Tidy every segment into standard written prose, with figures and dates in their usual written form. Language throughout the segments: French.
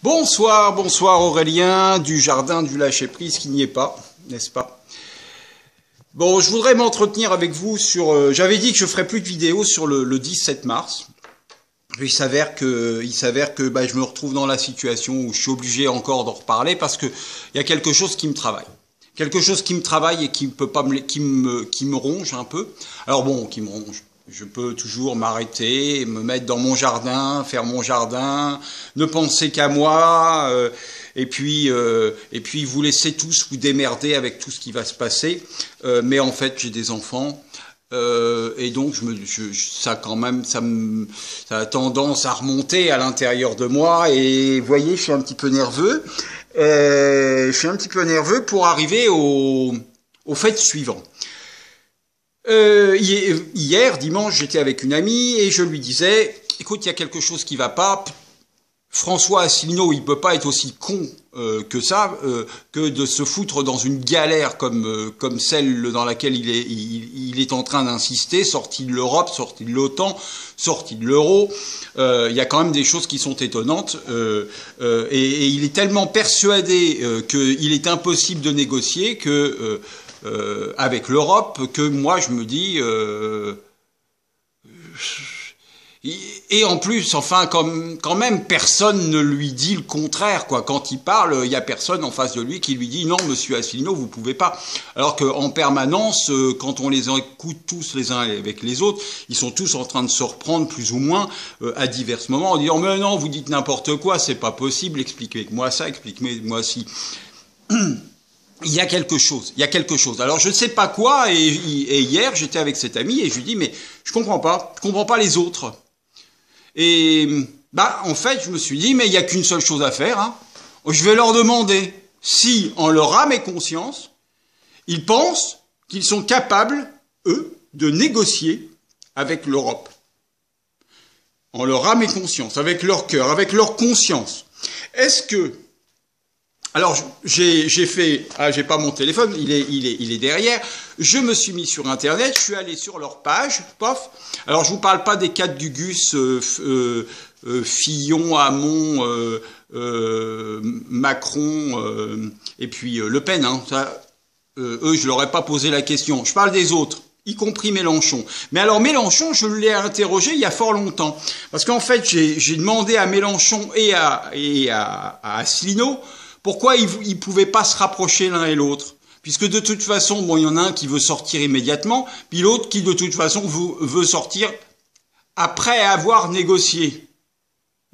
Bonsoir, bonsoir Aurélien, du jardin du lâcher-prise qui n'y est pas, n'est-ce pas? Bon, je voudrais m'entretenir avec vous sur... j'avais dit que je ferais plus de vidéos sur le 17 mars. Il s'avère que je me retrouve dans la situation où je suis obligé encore d'en reparler parce que il y a quelque chose qui me travaille. Quelque chose qui me travaille et qui me peut pas qui me ronge un peu. Alors bon, qui me ronge. Je peux toujours m'arrêter, me mettre dans mon jardin, faire mon jardin, ne penser qu'à moi, et puis vous laisser tous vous démerder avec tout ce qui va se passer. Mais en fait, j'ai des enfants, et donc ça quand même, ça a tendance à remonter à l'intérieur de moi. Et vous voyez, je suis un petit peu nerveux. Je suis un petit peu nerveux pour arriver au fait suivant. Hier, dimanche, j'étais avec une amie et je lui disais, écoute, il y a quelque chose qui va pas. François Asselineau, il peut pas être aussi con que ça, que de se foutre dans une galère comme celle dans laquelle il est en train d'insister, sorti de l'Europe, sorti de l'OTAN, sorti de l'euro. Il y a quand même des choses qui sont étonnantes et il est tellement persuadé qu'il est impossible de négocier que avec l'Europe que moi je me dis et en plus, enfin, quand même, personne ne lui dit le contraire, quoi. Quand il parle, il y a personne en face de lui qui lui dit non, monsieur Asselineau, vous pouvez pas. Alors qu'en permanence, quand on les écoute tous les uns avec les autres, ils sont tous en train de se reprendre plus ou moins à divers moments en disant mais non, vous dites n'importe quoi, c'est pas possible, expliquez-moi ça, expliquez-moi si. Il y a quelque chose, il y a quelque chose. Alors je ne sais pas quoi, et hier j'étais avec cet ami et je lui dis mais je comprends pas les autres. Et bah en fait je me suis dit mais il n'y a qu'une seule chose à faire, hein. Je vais leur demander si en leur âme et conscience ils pensent qu'ils sont capables eux de négocier avec l'Europe. En leur âme et conscience, avec leur cœur, avec leur conscience. Est-ce que alors j'ai fait, j'ai pas mon téléphone, il est derrière. Je me suis mis sur Internet, je suis allé sur leur page, pof. Alors je vous parle pas des quatre Gugus, Fillon, Hamon, Macron et puis Le Pen. Hein, ça, eux, je leur ai pas posé la question. Je parle des autres, y compris Mélenchon. Mais alors Mélenchon, je l'ai interrogé il y a fort longtemps, parce qu'en fait j'ai demandé à Mélenchon et à Asselineau. Pourquoi ils ne pouvaient pas se rapprocher l'un et l'autre? Puisque de toute façon, bon, il y en a un qui veut sortir immédiatement, puis l'autre qui de toute façon veut sortir après avoir négocié.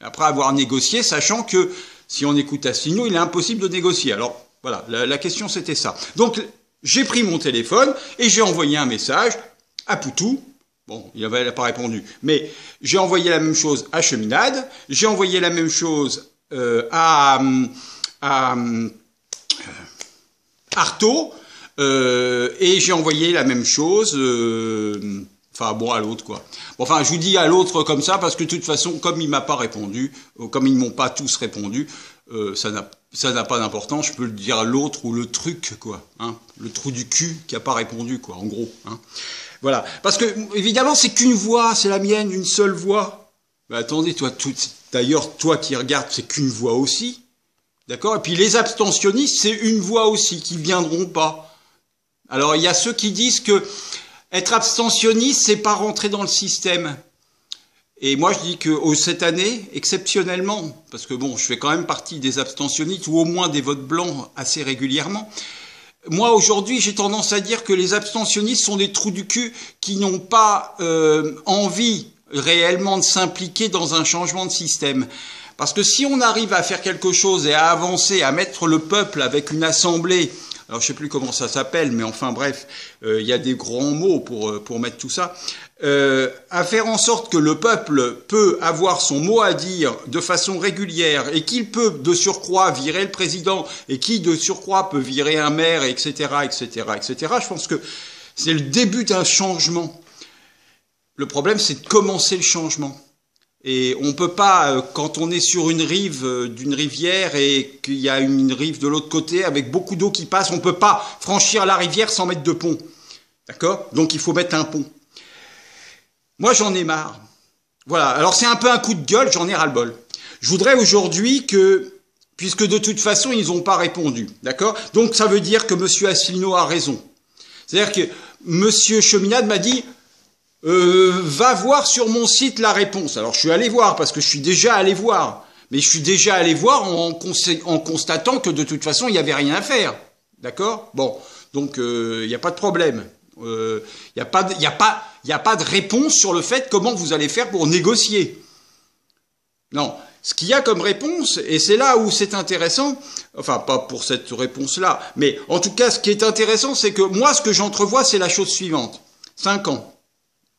Après avoir négocié, sachant que si on écoute Asselineau, il est impossible de négocier. Alors voilà, la question c'était ça. Donc j'ai pris mon téléphone et j'ai envoyé un message à Poutou. Bon, il n'avait pas répondu. Mais j'ai envoyé la même chose à Cheminade, j'ai envoyé la même chose à Artaud, et j'ai envoyé la même chose, enfin bon, à l'autre quoi. Bon, enfin, je vous dis à l'autre comme ça parce que de toute façon, comme il m'a pas répondu, comme ils m'ont pas tous répondu, ça n'a pas d'importance. Je peux le dire à l'autre ou le truc quoi, hein, le trou du cul qui a pas répondu quoi, en gros. Hein. Voilà, parce que évidemment c'est qu'une voix, c'est la mienne, une seule voix. Ben, attendez, d'ailleurs toi qui regardes, c'est qu'une voix aussi. D'accord? Et puis les abstentionnistes, c'est une voix aussi, qui viendront pas. Alors il y a ceux qui disent que être abstentionniste, c'est pas rentrer dans le système. Et moi je dis que cette année, exceptionnellement, parce que bon, je fais quand même partie des abstentionnistes, ou au moins des votes blancs assez régulièrement, moi aujourd'hui j'ai tendance à dire que les abstentionnistes sont des trous du cul qui n'ont pas envie réellement de s'impliquer dans un changement de système. Parce que si on arrive à faire quelque chose et à avancer, à mettre le peuple avec une assemblée, alors je sais plus comment ça s'appelle, mais enfin bref, il y a des grands mots pour mettre tout ça, à faire en sorte que le peuple peut avoir son mot à dire de façon régulière et qu'il peut de surcroît virer le président et qui de surcroît peut virer un maire, etc., etc., etc. Je pense que c'est le début d'un changement. Le problème, c'est de commencer le changement. Et on peut pas, quand on est sur une rive d'une rivière et qu'il y a une rive de l'autre côté avec beaucoup d'eau qui passe, on peut pas franchir la rivière sans mettre de pont. D'accord? Donc il faut mettre un pont. Moi j'en ai marre. Voilà, alors c'est un peu un coup de gueule, j'en ai ras-le-bol. Je voudrais aujourd'hui que puisque de toute façon, ils n'ont pas répondu. D'accord? Donc, ça veut dire que M. Asselineau a raison. C'est-à-dire que M. Cheminade m'a dit va voir sur mon site la réponse. Alors, je suis allé voir, parce que je suis déjà allé voir. Mais je suis déjà allé voir en constatant que de toute façon, il n'y avait rien à faire. D'accord? Bon, donc il n'y a pas de problème. Il n'y a pas de réponse sur le fait comment vous allez faire pour négocier. Non. Ce qu'il y a comme réponse, et c'est là où c'est intéressant, enfin pas pour cette réponse-là, mais en tout cas ce qui est intéressant, c'est que moi ce que j'entrevois, c'est la chose suivante. 5 ans,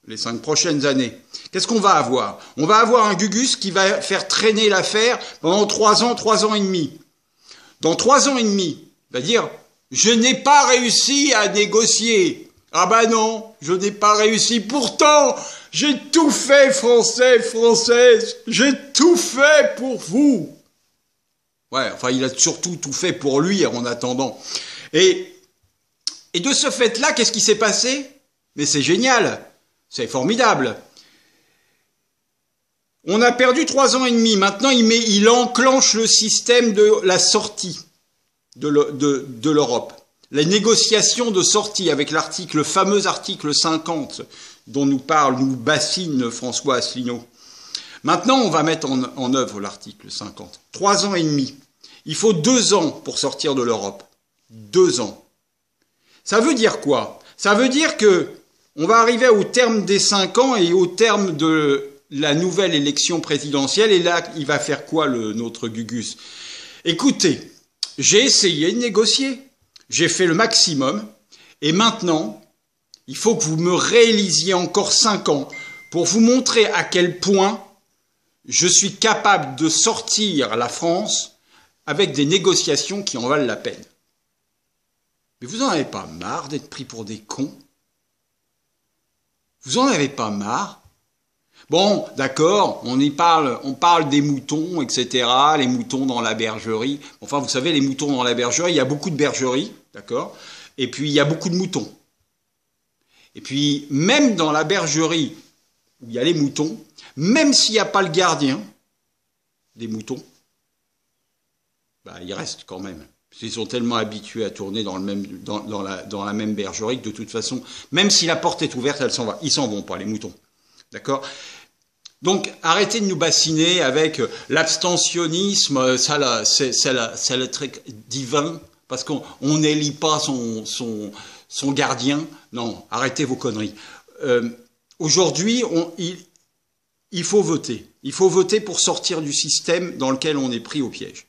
les 5 prochaines années. Qu'est-ce qu'on va avoir? On va avoir un Gugus qui va faire traîner l'affaire pendant 3 ans, 3 ans et demi. Dans 3 ans et demi, c'est-à-dire, je n'ai pas réussi à négocier. Ah ben non, je n'ai pas réussi. Pourtant, j'ai tout fait, Français, Françaises. J'ai tout fait pour vous. Ouais, enfin, il a surtout tout fait pour lui en attendant. Et de ce fait-là, qu'est-ce qui s'est passé? Mais c'est génial. C'est formidable. On a perdu 3 ans et demi. Maintenant, il enclenche le système de la sortie de l'Europe. Les négociations de sortie avec le fameux article 50 dont nous bassine François Asselineau. Maintenant, on va mettre en œuvre l'article 50. 3 ans et demi. Il faut 2 ans pour sortir de l'Europe. 2 ans. Ça veut dire quoi? Ça veut dire que on va arriver au terme des 5 ans et au terme de la nouvelle élection présidentielle. Et là, il va faire quoi, notre Gugus? Écoutez, j'ai essayé de négocier. J'ai fait le maximum. Et maintenant, il faut que vous me réélisiez encore 5 ans pour vous montrer à quel point je suis capable de sortir la France avec des négociations qui en valent la peine. Mais vous en avez pas marre d'être pris pour des cons? Vous en avez pas marre? Bon, d'accord, on parle des moutons, etc., les moutons dans la bergerie. Enfin, vous savez, les moutons dans la bergerie, il y a beaucoup de bergeries, d'accord? Et puis, il y a beaucoup de moutons. Et puis, même dans la bergerie où il y a les moutons, même s'il n'y a pas le gardien des moutons, bah, ils restent quand même. Ils sont tellement habitués à tourner dans la même bergerie que de toute façon, même si la porte est ouverte, ils s'en vont pas, les moutons. D'accord? Donc, arrêtez de nous bassiner avec l'abstentionnisme, c'est le truc divin, parce qu'on n'élit pas son gardien. Non, arrêtez vos conneries. Aujourd'hui, il faut voter. Il faut voter pour sortir du système dans lequel on est pris au piège.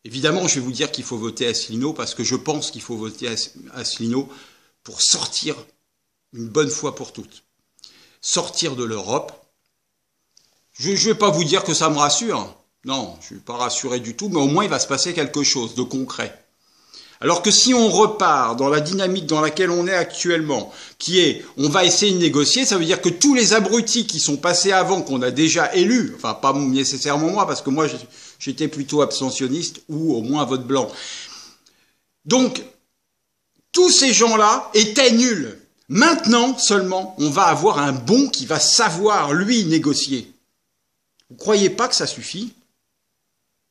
Évidemment, je vais vous dire qu'il faut voter Asselineau, parce que je pense qu'il faut voter Asselineau pour sortir une bonne fois pour toutes. Sortir de l'Europe. Je ne vais pas vous dire que ça me rassure. Non, je ne vais pas rassurer du tout, mais au moins il va se passer quelque chose de concret. Alors que si on repart dans la dynamique dans laquelle on est actuellement, qui est, on va essayer de négocier, ça veut dire que tous les abrutis qui sont passés avant, qu'on a déjà élus, enfin pas nécessairement moi, parce que moi j'étais plutôt abstentionniste, ou au moins vote blanc. Donc, tous ces gens-là étaient nuls. Maintenant seulement, on va avoir un bon qui va savoir, lui, négocier. Vous ne croyez pas que ça suffit?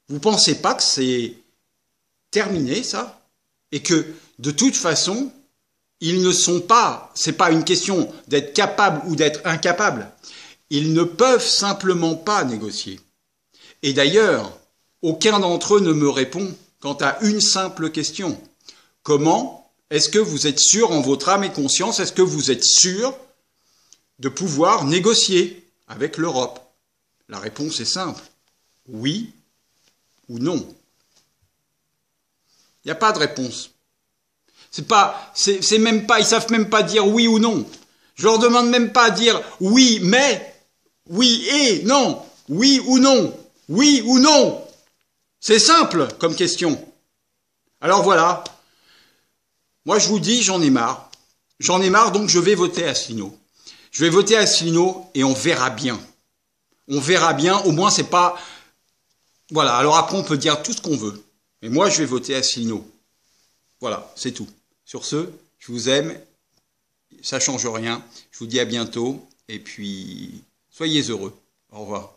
Vous ne pensez pas que c'est terminé, ça? Et que, de toute façon, ils ne sont pas, c'est pas une question d'être capable ou d'être incapable. Ils ne peuvent simplement pas négocier. Et d'ailleurs, aucun d'entre eux ne me répond quant à une simple question. Comment est-ce que vous êtes sûr en votre âme et conscience, est-ce que vous êtes sûr de pouvoir négocier avec l'Europe? La réponse est simple. Oui ou non. Il n'y a pas de réponse. C'est même pas, ils savent même pas dire oui ou non. Je leur demande même pas de dire oui, mais, oui et non, oui ou non, oui ou non. C'est simple comme question. Alors voilà. Moi je vous dis, j'en ai marre. J'en ai marre, donc je vais voter Asselineau. Je vais voter Asselineau et on verra bien. On verra bien, au moins c'est pas... Voilà, alors après on peut dire tout ce qu'on veut. Mais moi je vais voter Asselineau. Voilà, c'est tout. Sur ce, je vous aime, ça change rien. Je vous dis à bientôt et puis soyez heureux. Au revoir.